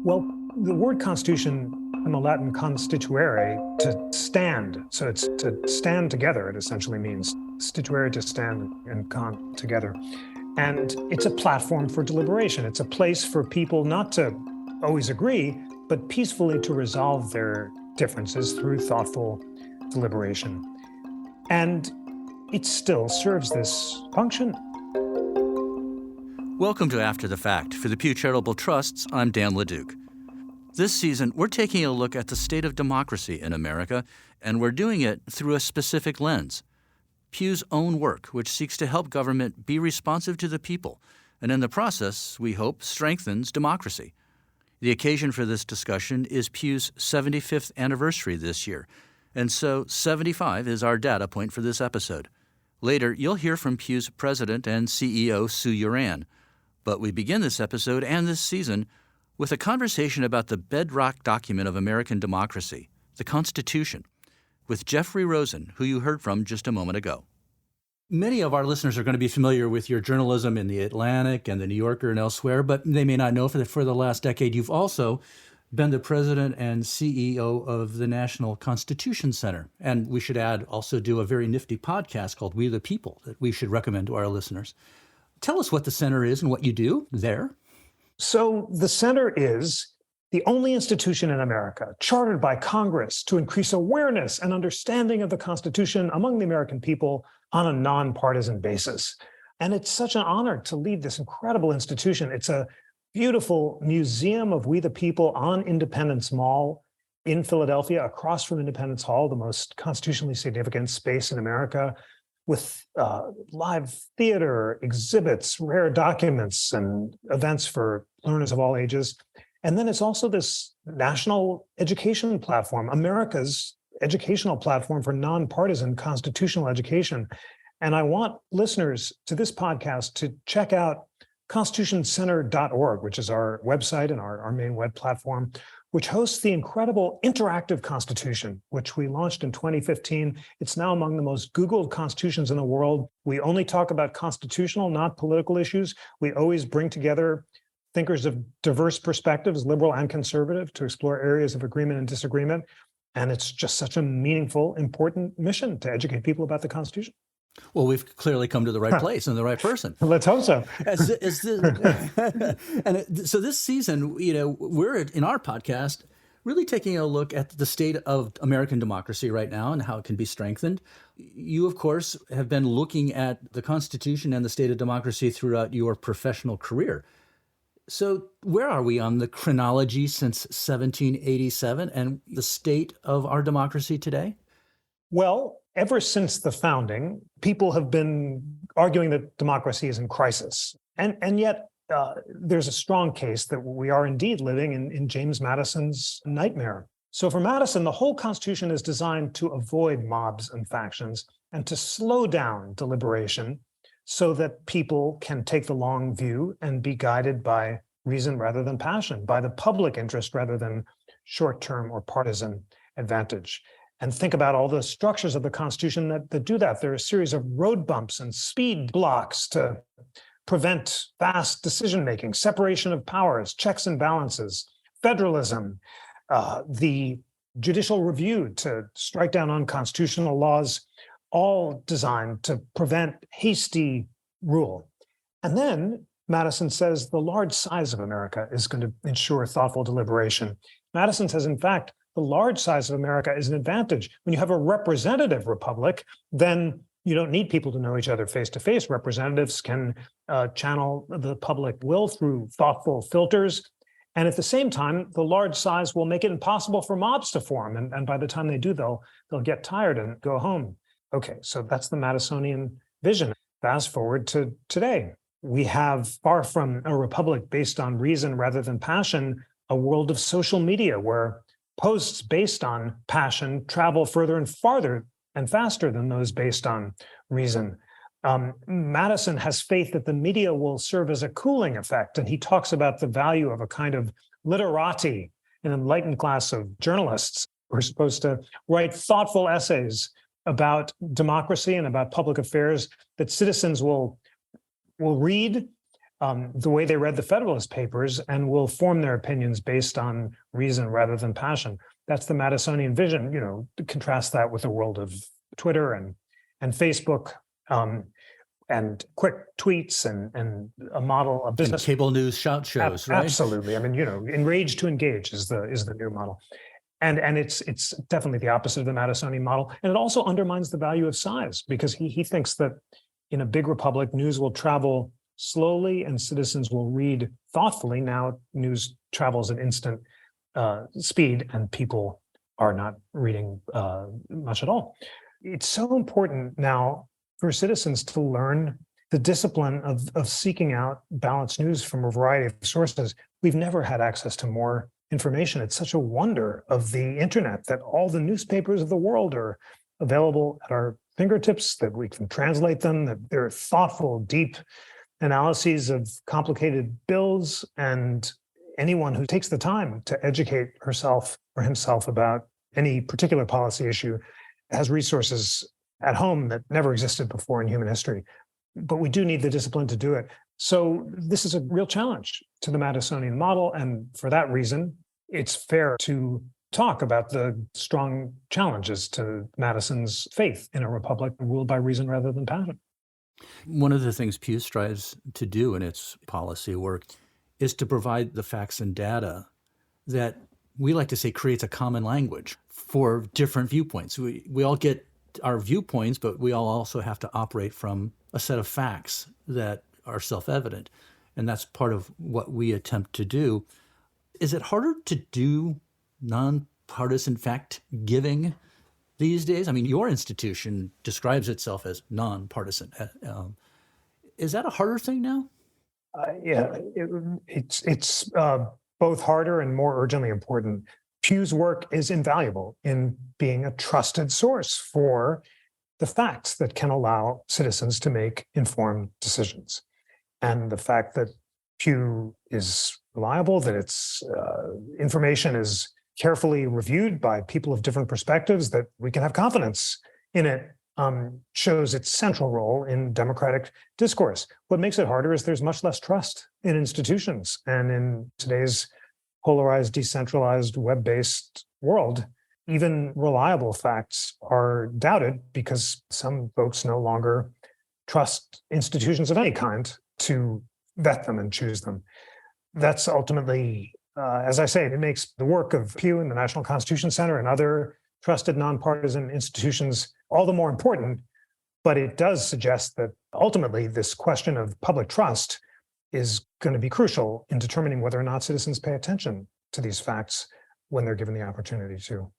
Well, the word constitution from the Latin constituere, to stand. So it's to stand together, it essentially means. Constituere, to stand, and con, together. And it's a platform for deliberation. It's a place for people not to always agree, but peacefully to resolve their differences through thoughtful deliberation. And it still serves this function. Welcome to After the Fact. For the Pew Charitable Trusts, I'm Dan LeDuc. This season, we're taking a look at the state of democracy in America, and we're doing it through a specific lens. Pew's own work, which seeks to help government be responsive to the people, and in the process, we hope, strengthens democracy. The occasion for this discussion is Pew's 75th anniversary this year, and so 75 is our data point for this episode. Later, you'll hear from Pew's president and CEO, Sue Urahn. But we begin this episode and this season with a conversation about the bedrock document of American democracy, the Constitution, with Jeffrey Rosen, who you heard from just a moment ago. Many of our listeners are going to be familiar with your journalism in The Atlantic and The New Yorker and elsewhere, but they may not know for the last decade you've also been the president and CEO of the National Constitution Center. And we should add, also do a very nifty podcast called We the People that we should recommend to our listeners. Tell us what the center is and what you do there. So the center is the only institution in America chartered by Congress to increase awareness and understanding of the Constitution among the American people on a nonpartisan basis. And it's such an honor to lead this incredible institution. It's a beautiful museum of We the People on Independence Mall in Philadelphia, across from Independence Hall, the most constitutionally significant space in America, with live theater, exhibits, rare documents, and events for learners of all ages. And then it's also this national education platform, America's educational platform for nonpartisan constitutional education. And I want listeners to this podcast to check out constitutioncenter.org, which is our website and our main web platform, which hosts the incredible interactive Constitution, which we launched in 2015. It's now among the most Googled constitutions in the world. We only talk about constitutional, not political issues. We always bring together thinkers of diverse perspectives, liberal and conservative, to explore areas of agreement and disagreement. And it's just such a meaningful, important mission to educate people about the Constitution. Well, we've clearly come to the right place and the right person. Let's hope so. So this season, we're in our podcast really taking a look at the state of American democracy right now and how it can be strengthened. You, of course, have been looking at the Constitution and the state of democracy throughout your professional career. So where are we on the chronology since 1787 and the state of our democracy today? Well, ever since the founding, people have been arguing that democracy is in crisis. And yet there's a strong case that we are indeed living in James Madison's nightmare. So for Madison, the whole Constitution is designed to avoid mobs and factions and to slow down deliberation so that people can take the long view and be guided by reason rather than passion, by the public interest rather than short-term or partisan advantage. And think about all the structures of the Constitution that do that. There are a series of road bumps and speed blocks to prevent fast decision-making, separation of powers, checks and balances, federalism, the judicial review to strike down unconstitutional laws, all designed to prevent hasty rule. And then Madison says the large size of America is going to ensure thoughtful deliberation. Madison says, in fact, the large size of America is an advantage. When you have a representative republic, then you don't need people to know each other face to face. Representatives can channel the public will through thoughtful filters. And at the same time, the large size will make it impossible for mobs to form. And by the time they do, they'll get tired and go home. Okay, so that's the Madisonian vision. Fast forward to today. We have, far from a republic based on reason rather than passion, a world of social media where posts based on passion travel further and farther and faster than those based on reason. Madison has faith that the media will serve as a cooling effect, and he talks about the value of a kind of literati, an enlightened class of journalists who are supposed to write thoughtful essays about democracy and about public affairs that citizens will read the way they read the Federalist Papers and will form their opinions based on reason rather than passion. That's the Madisonian vision. Contrast that with the world of Twitter and Facebook, and quick tweets and a model of business. And cable news shout shows, right? Absolutely. I mean, enrage to engage is the new model. And it's definitely the opposite of the Madisonian model. And it also undermines the value of size, because he thinks that in a big republic, news will travel slowly and citizens will read thoughtfully. Now news travels at instant speed and people are not reading much at all. It's so important now for citizens to learn the discipline of seeking out balanced news from a variety of sources. We've never had access to more information. It's such a wonder of the internet that all the newspapers of the world are available at our fingertips, that we can translate them, that they're thoughtful, deep analyses of complicated bills, and anyone who takes the time to educate herself or himself about any particular policy issue has resources at home that never existed before in human history. But we do need the discipline to do it. So this is a real challenge to the Madisonian model. And for that reason, it's fair to talk about the strong challenges to Madison's faith in a republic ruled by reason rather than passion. One of the things Pew strives to do in its policy work is to provide the facts and data that we like to say creates a common language for different viewpoints. We all get our viewpoints, but we all also have to operate from a set of facts that are self-evident. And that's part of what we attempt to do. Is it harder to do nonpartisan fact giving these days? I mean, your institution describes itself as nonpartisan. Is that a harder thing now? Yeah, it's both harder and more urgently important. Pew's work is invaluable in being a trusted source for the facts that can allow citizens to make informed decisions. And the fact that Pew is reliable, that its information is carefully reviewed by people of different perspectives, that we can have confidence in it, shows its central role in democratic discourse. What makes it harder is there's much less trust in institutions. And in today's polarized, decentralized, web-based world, even reliable facts are doubted because some folks no longer trust institutions of any kind to vet them and choose them. That's ultimately, as I say, it makes the work of Pew and the National Constitution Center and other trusted nonpartisan institutions all the more important. But it does suggest that ultimately this question of public trust is going to be crucial in determining whether or not citizens pay attention to these facts when they're given the opportunity to.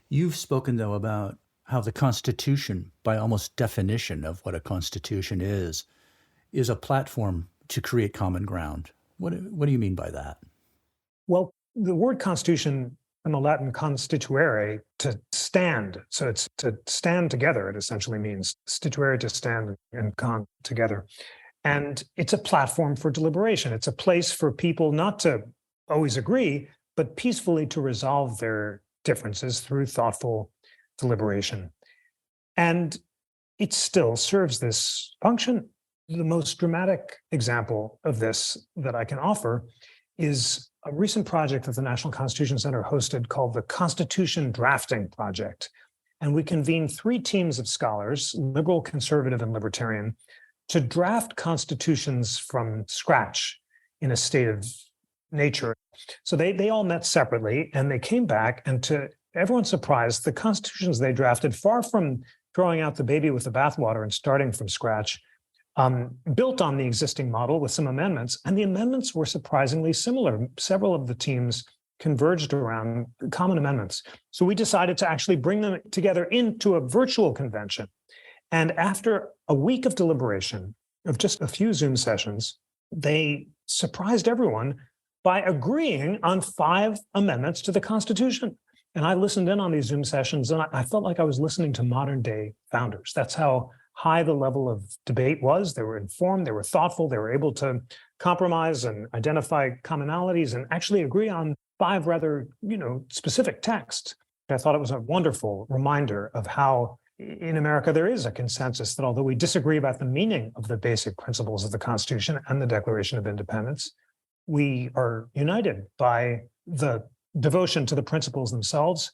You've spoken, though, about how the Constitution, by almost definition of what a Constitution is a platform to create common ground. What do you mean by that? Well, the word Constitution from the Latin constituere, to stand. So it's to stand together, it essentially means. Stituere, to stand, and con, together. And it's a platform for deliberation. It's a place for people not to always agree, but peacefully to resolve their differences through thoughtful deliberation. And it still serves this function. The most dramatic example of this that I can offer is a recent project that the National Constitution Center hosted called the Constitution Drafting Project. And we convened 3 teams of scholars, liberal, conservative, and libertarian, to draft constitutions from scratch in a state of nature. So they all met separately and they came back, and to everyone's surprise, the constitutions they drafted, far from throwing out the baby with the bathwater and starting from scratch, built on the existing model with some amendments, and the amendments were surprisingly similar. Several of the teams converged around common amendments. So we decided to actually bring them together into a virtual convention. And after a week of deliberation, of just a few Zoom sessions, they surprised everyone by agreeing on 5 amendments to the Constitution. And I listened in on these Zoom sessions, and I felt like I was listening to modern day founders. That's how high the level of debate was. They were informed, they were thoughtful, they were able to compromise and identify commonalities and actually agree on 5 rather, specific texts. I thought it was a wonderful reminder of how in America, there is a consensus that although we disagree about the meaning of the basic principles of the Constitution and the Declaration of Independence, we are united by the devotion to the principles themselves.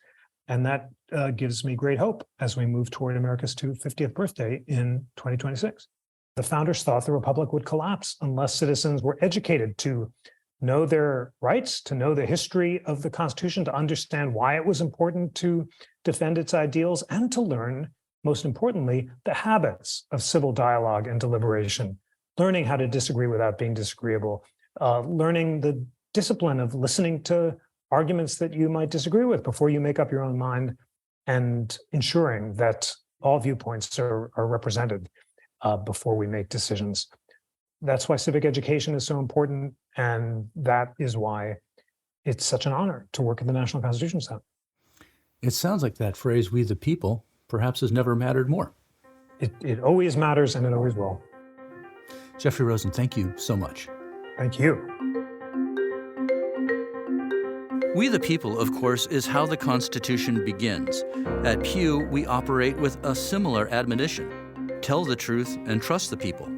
And that gives me great hope as we move toward America's 250th birthday in 2026. The founders thought the republic would collapse unless citizens were educated to know their rights, to know the history of the Constitution, to understand why it was important to defend its ideals, and to learn, most importantly, the habits of civil dialogue and deliberation, learning how to disagree without being disagreeable, learning the discipline of listening to arguments that you might disagree with before you make up your own mind, and ensuring that all viewpoints are represented before we make decisions. That's why civic education is so important, and that is why it's such an honor to work at the National Constitution Center. It sounds like that phrase, "we the people," perhaps has never mattered more. It always matters, and it always will. Jeffrey Rosen, thank you so much. Thank you. We the people, of course, is how the Constitution begins. At Pew, we operate with a similar admonition: tell the truth and trust the people.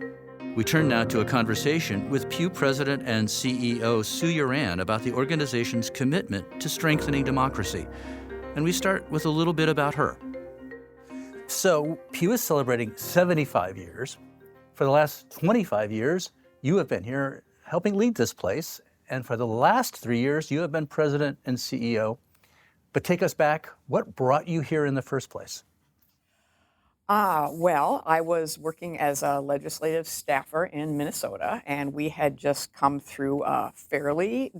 We turn now to a conversation with Pew President and CEO Sue Urahn about the organization's commitment to strengthening democracy. And we start with a little bit about her. So, Pew is celebrating 75 years. For the last 25 years, you have been here helping lead this place. And for the last 3 years, you have been president and CEO. But take us back. What brought you here in the first place? Well, I was working as a legislative staffer in Minnesota, and we had just come through a fairly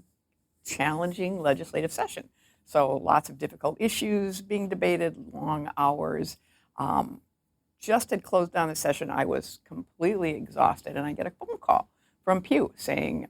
challenging legislative session. So lots of difficult issues being debated, long hours. Just had closed down the session. I was completely exhausted, and I get a phone call from Pew saying,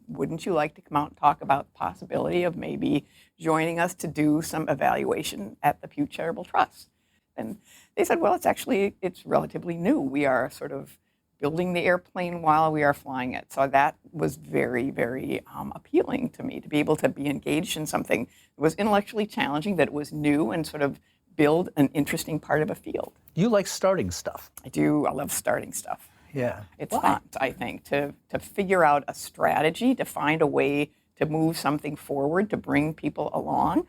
wouldn't you like to come out and talk about the possibility of maybe joining us to do some evaluation at the Pew Charitable Trusts? And they said, well, it's relatively new. We are sort of building the airplane while we are flying it. So that was very, very appealing to me, to be able to be engaged in something that was intellectually challenging, that was new, and sort of build an interesting part of a field. You like starting stuff. I do. I love starting stuff. Yeah. It's fun, I think, to figure out a strategy, to find a way to move something forward, to bring people along.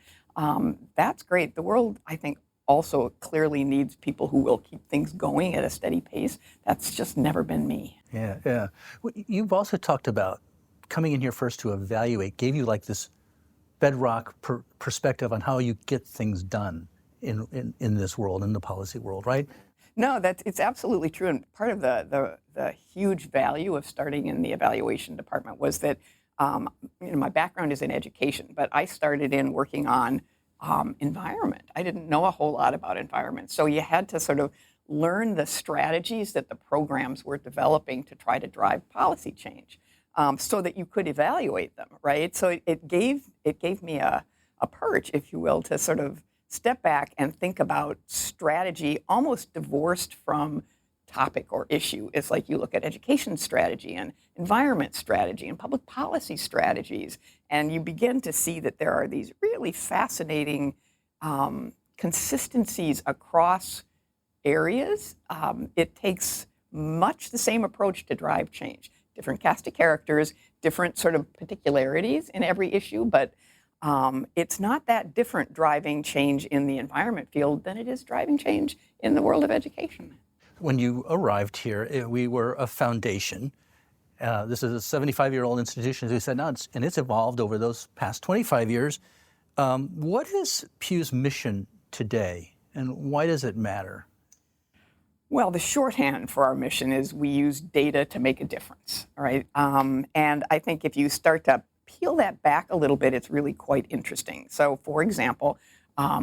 That's great. The world, I think, also clearly needs people who will keep things going at a steady pace. That's just never been me. Yeah, yeah. Well, you've also talked about coming in here first to evaluate, gave you like this bedrock perspective on how you get things done in this world, in the policy world, right? No, it's absolutely true. And part of the huge value of starting in the evaluation department was that my background is in education, but I started in working on environment. I didn't know a whole lot about environment. So you had to sort of learn the strategies that the programs were developing to try to drive policy change, so that you could evaluate them, right? So it gave me a perch, if you will, to sort of step back and think about strategy almost divorced from topic or issue. It's like you look at education strategy and environment strategy and public policy strategies, and you begin to see that there are these really fascinating consistencies across areas. It takes much the same approach to drive change. Different cast of characters, different sort of particularities in every issue, but it's not that different driving change in the environment field than it is driving change in the world of education. When you arrived here, we were a foundation. This is a 75-year-old institution, as we said now, and it's evolved over those past 25 years. What is Pew's mission today, and why does it matter? Well, the shorthand for our mission is we use data to make a difference, right? And I think if you start to peel that back a little bit, it's really quite interesting. So, for example,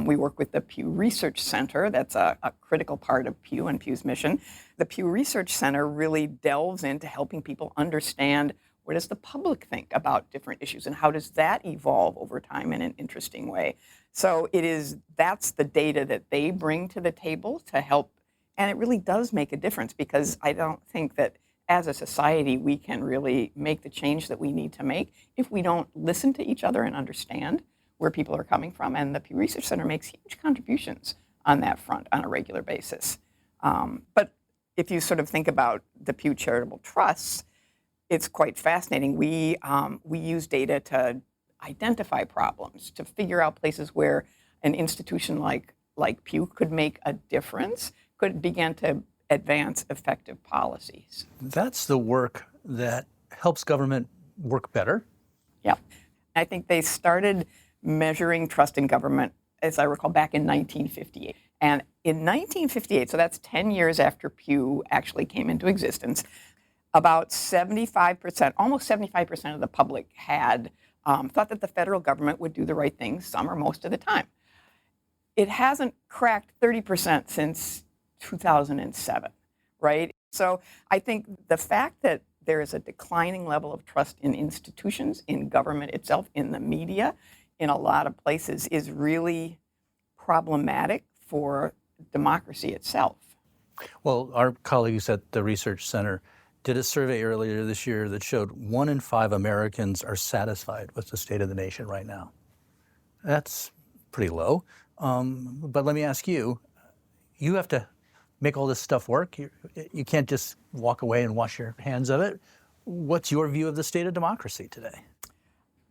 we work with the Pew Research Center. That's a critical part of Pew and Pew's mission. The Pew Research Center really delves into helping people understand, what does the public think about different issues, and how does that evolve over time in an interesting way. So that's the data that they bring to the table to help, and it really does make a difference, because I don't think that as a society we can really make the change that we need to make if we don't listen to each other and understand where people are coming from. And the Pew Research Center makes huge contributions on that front on a regular basis. But if you sort of think about the Pew Charitable Trusts, it's quite fascinating. We use data to identify problems, to figure out places where an institution like Pew could make a difference, could begin to advance effective policies. That's the work that helps government work better. Yeah. I think they started measuring trust in government, as I recall, back in 1958. And in 1958, so that's 10 years after Pew actually came into existence, about 75%, almost 75% of the public had thought that the federal government would do the right thing some or most of the time. It hasn't cracked 30% since 2007, right? So I think the fact that there is a declining level of trust in institutions, in government itself, in the media, in a lot of places is really problematic for democracy itself. Well, our colleagues at the Research Center did a survey earlier this year that showed 1 in 5 Americans are satisfied with the state of the nation right now. That's pretty low. But let me ask you, you have to make all this stuff work. You can't just walk away and wash your hands of it. What's your view of the state of democracy today?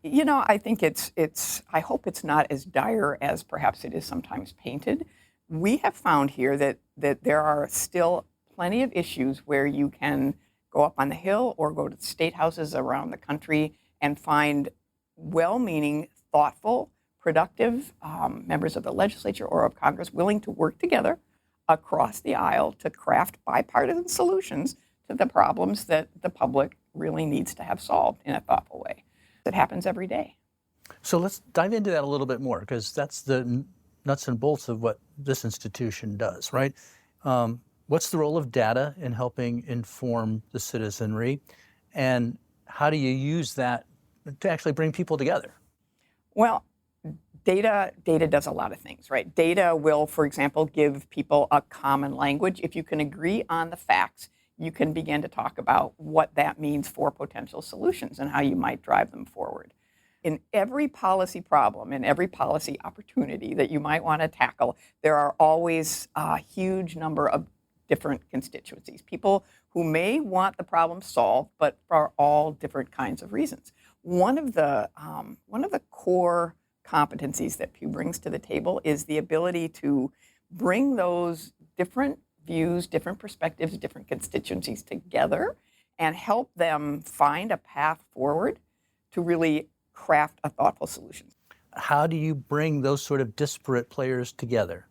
You know, I think I hope it's not as dire as perhaps it is sometimes painted. We have found here that there are still plenty of issues where you can go up on the Hill or go to state houses around the country and find well-meaning, thoughtful, productive members of the legislature or of Congress willing to work together across the aisle to craft bipartisan solutions to the problems that the public really needs to have solved in a thoughtful way. It happens every day. So let's dive into that a little bit more, because that's the nuts and bolts of what this institution does, right? What's the role of data in helping inform the citizenry, and how do you use that to actually bring people together? Well, data does a lot of things, right? Data will, for example, give people a common language. If you can agree on the facts, you can begin to talk about what that means for potential solutions and how you might drive them forward. In every policy problem, in every policy opportunity that you might want to tackle, there are always a huge number of different constituencies, people who may want the problem solved, but for all different kinds of reasons. One of the core competencies that Pew brings to the table is the ability to bring those different views, different perspectives, different constituencies together and help them find a path forward to really craft a thoughtful solution. How do you bring those sort of disparate players together?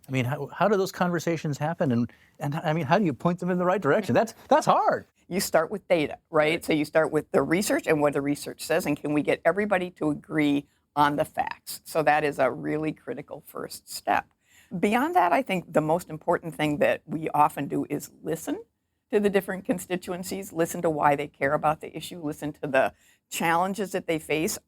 I mean, how do those conversations happen? And I mean, how do you point them in the right direction? That's hard. You start with data, right? So you start with the research and what the research says, and can we get everybody to agree on the facts? So that is a really critical first step. Beyond that, I think the most important thing that we often do is listen to the different constituencies, listen to why they care about the issue, listen to the challenges that they face,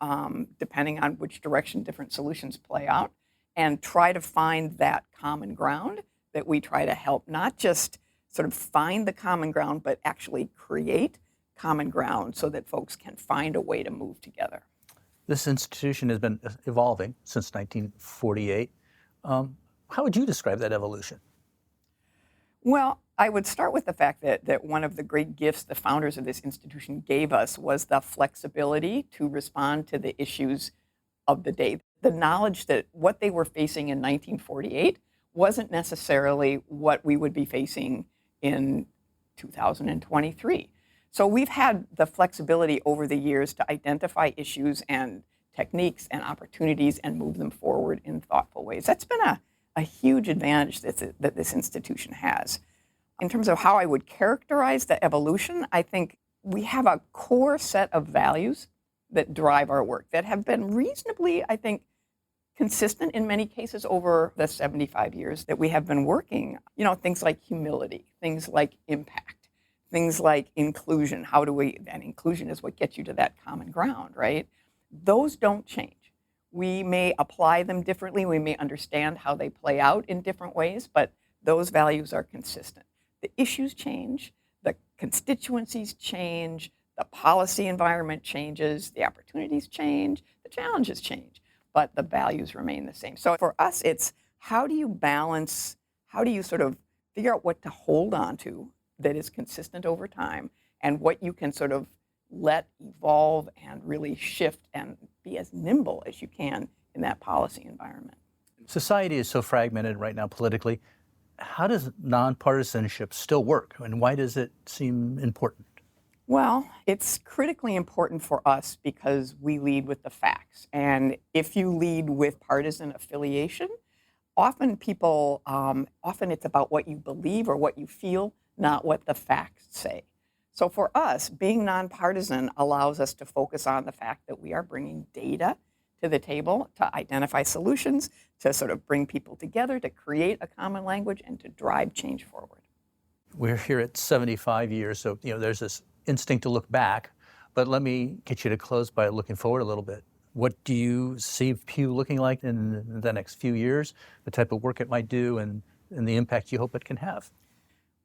depending on which direction different solutions play out, and try to find that common ground that we try to help not just sort of find the common ground, but actually create common ground so that folks can find a way to move together. This institution has been evolving since 1948. How would you describe that evolution? Well, I would start with the fact that one of the great gifts the founders of this institution gave us was the flexibility to respond to the issues of the day. The knowledge that what they were facing in 1948 wasn't necessarily what we would be facing in 2023. So we've had the flexibility over the years to identify issues and techniques and opportunities and move them forward in thoughtful ways. That's been a huge advantage that this institution has. In terms of how I would characterize the evolution, I think we have a core set of values that drive our work that have been reasonably, I think, consistent in many cases over the 75 years that we have been working. You know, things like humility, things like impact, things like inclusion. And inclusion is what gets you to that common ground, right? Those don't change. We may apply them differently. We may understand how they play out in different ways, but those values are consistent. The issues change, the constituencies change, the policy environment changes, the opportunities change, the challenges change, but the values remain the same. So for us, it's how do you balance, how do you sort of figure out what to hold on to that is consistent over time and what you can sort of let evolve and really shift and be as nimble as you can in that policy environment. Society is so fragmented right now politically. How does nonpartisanship still work, and why does it seem important? Well, it's critically important for us because we lead with the facts. And if you lead with partisan affiliation, often it's about what you believe or what you feel, not what the facts say. So for us, being nonpartisan allows us to focus on the fact that we are bringing data to the table to identify solutions, to sort of bring people together, to create a common language, and to drive change forward. We're here at 75 years, so there's this instinct to look back, but let me get you to close by looking forward a little bit. What do you see Pew looking like in the next few years, the type of work it might do, and the impact you hope it can have?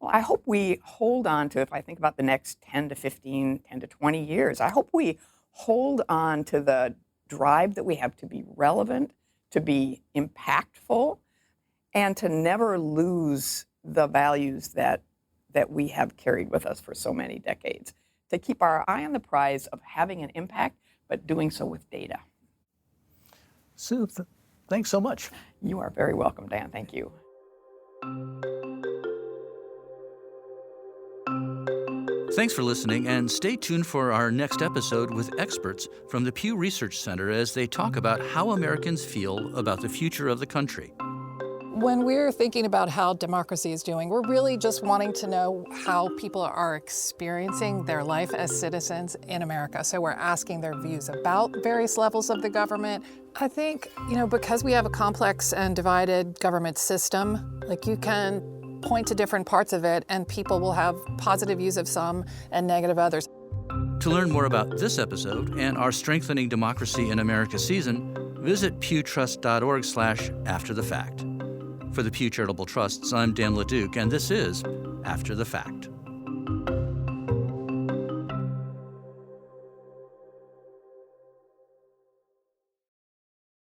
Well, I hope we hold on to, if I think about the next 10 to 15, 10 to 20 years, I hope we hold on to the drive that we have to be relevant, to be impactful, and to never lose the values that we have carried with us for so many decades, to keep our eye on the prize of having an impact, but doing so with data. Sue, thanks so much. You are very welcome, Dan. Thank you. Thanks for listening, and stay tuned for our next episode with experts from the Pew Research Center as they talk about how Americans feel about the future of the country. When we're thinking about how democracy is doing, we're really just wanting to know how people are experiencing their life as citizens in America. So we're asking their views about various levels of the government. I think, because we have a complex and divided government system, you can point to different parts of it and people will have positive views of some and negative others. To learn more about this episode and our Strengthening Democracy in America season, visit pewtrust.org/afterthefact. For the Pew Charitable Trusts, I'm Dan LeDuc, and this is After the Fact.